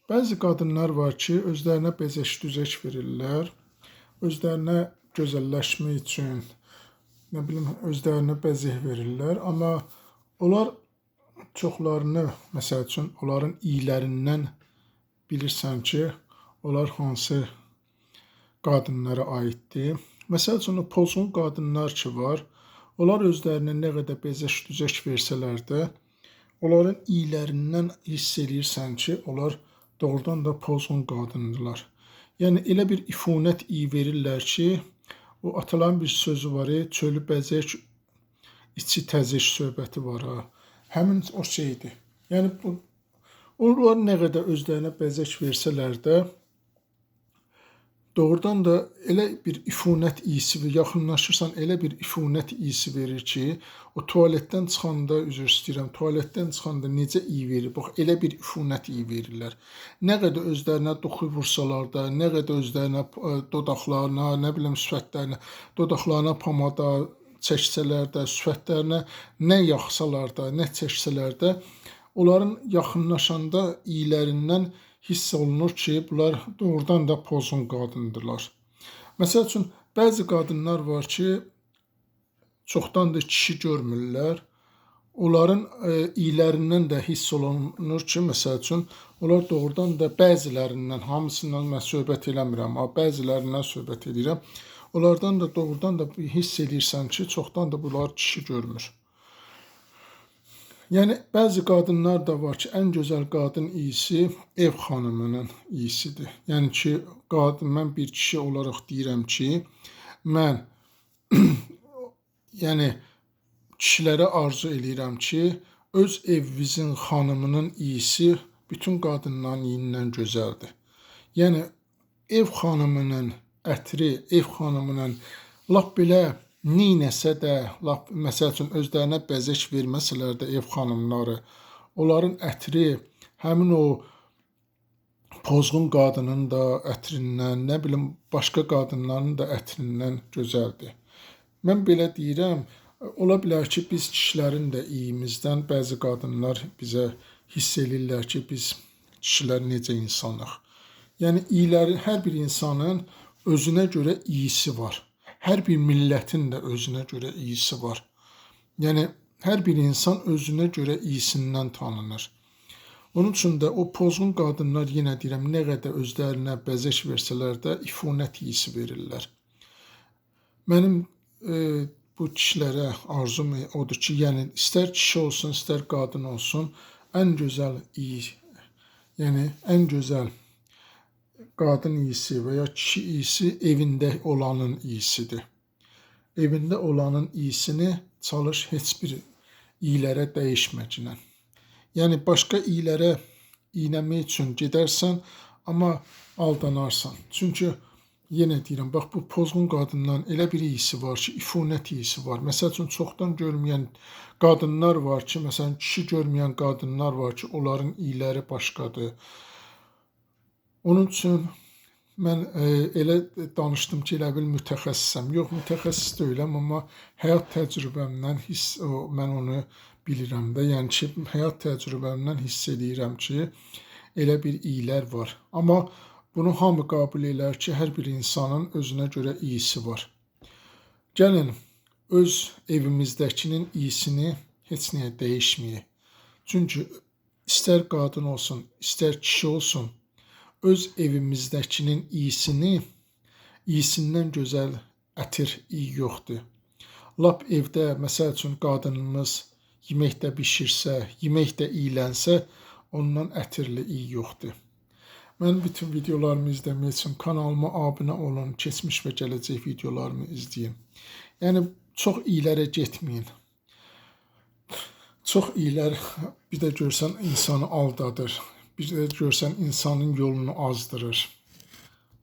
Bəzi qadınlar var ki, özlərinə bezək-düzək verirlər, özlərinə gözəlləşmək üçün, nə bilim, özlərinə bəzək verirlər, amma onlar çoxlarını, məsəl üçün, onların iylərindən bilirsən ki, onlar hansı qadınlara aiddir. Məsəl üçün, o pozğun qadınlar ki var, onlar özlərinə nə qədər bezək-düzək versələr də, onların iylərindən hiss edirsən ki, onlar doğrudan da pozğun qadındırlar. Yəni, elə bir ifunət iyi verirlər ki, o ataların bir sözü var, çölü bəzək, içi təzək söhbəti var. Həmin o şeydir. Yəni, onlar nə qədər özlərinə bəzək versələr də, doğrudan da elə bir ifunət iyisi verir, yaxınlaşırsan elə bir ifunət iyisi verir ki, o tualetdən çıxanda, üzr istəyirəm, tualetdən çıxanda necə iyi verir, bax, elə bir ifunət iyi verirlər. Nə qədər özlərinə doxu vursalar da, nə qədər özlərinə dodaqlarına, nə bilim, sifətlərinə, dodaqlarına pomada çəksələr də, sifətlərinə nə yaxsalar da, nə çəksələr də, onların yaxınlaşanda iylərindən hiss olunur ki, bunlar doğrudan da pozğun qadındırlar. Məsəl üçün, bəzi qadınlar var ki, çoxdandır kişi görmürlər. Onların iylərindən də hiss olunur ki, məsəl üçün, onlar doğrudan da bəzilərindən, hamısından mən söhbət eləmirəm, amma bəzilərindən söhbət edirəm. Onlardan da doğrudan da hiss edirsən ki, çoxdan da bunlar kişi görmür. Yəni, bəzi qadınlar da var ki, ən gözəl qadın iyisi ev xanımının iyisidir. Yəni ki, mən bir kişi olaraq deyirəm ki, mən yəni, kişilərə arzu eləyirəm ki, öz evimizin xanımının iyisi bütün qadınların iyindən gözəldir. Yəni, ev xanımının ətri, ev xanımının lap belə neynəsə də, məsəl üçün, özlərinə bəzək verməsələr də ev xanımları, onların ətri həmin o pozğun qadının da ətrindən, nə bilim, başqa qadınların da ətrindən gözəldir. Mən belə deyirəm, ola bilər ki, biz kişilərin də iyimizdən bəzi qadınlar bizə hiss edirlər ki, biz kişilər necə insanıq. Yəni, hər bir insanın özünə görə iyisi var. Hər bir millətin də özünə görə iyisi var. Yəni, hər bir insan özünə görə iyisindən tanınır. Onun üçün də o pozğun qadınlar, yenə deyirəm, nə qədər özlərinə bəzək versələr də ifunət iyisi verirlər. Mənim bu kişilərə arzum odur ki, yəni, istər kişi olsun, istər qadın olsun, ən gözəl iyi, yəni, ən gözəl qadın iyisi və ya kişi iyisi evində olanın iyisidir. Evində olanın iyisini çalış heç bir iylərə dəyişməklə. Yəni, başqa iylərə iynəmək üçün gedərsən, amma aldanarsan. Çünki, yenə deyirəm, bax, bu pozğun qadından elə bir iyisi var ki, ifunət iyisi var. Məsəl üçün, çoxdan görməyən qadınlar var ki, məsələn, kişi görməyən qadınlar var ki, onların iyləri başqadır. Onun üçün mən elə danışdım ki, elə bil mütəxəssisəm. Yox, mütəxəssis deyiləm, amma həyat təcrübəmdən mən onu bilirəm də. Yəni ki, həyat təcrübəmdən hiss edirəm ki, elə bir iyilər var. Amma bunu hamı qəbul elər ki, hər bir insanın özünə görə iyisi var. Gəlin, öz evimizdəkinin iyisini heç nəyə dəyişməyək. Çünki istər qadın olsun, istər kişi olsun, öz evimizdəkinin iyisindən gözəl ətir iyi yoxdur. Lap evdə, məsəl üçün, qadınımız yemək də bişirsə, yemək də iylənsə, ondan ətirli iyi yoxdur. Mən bütün videolarımı izləmək üçün kanalıma abunə olun, keçmiş və gələcək videolarımı izləyin. Yəni, çox iylərə getməyin. Çox iylər bir də görsən insanı aldadır. Bir də görsən insanın yolunu azdırır.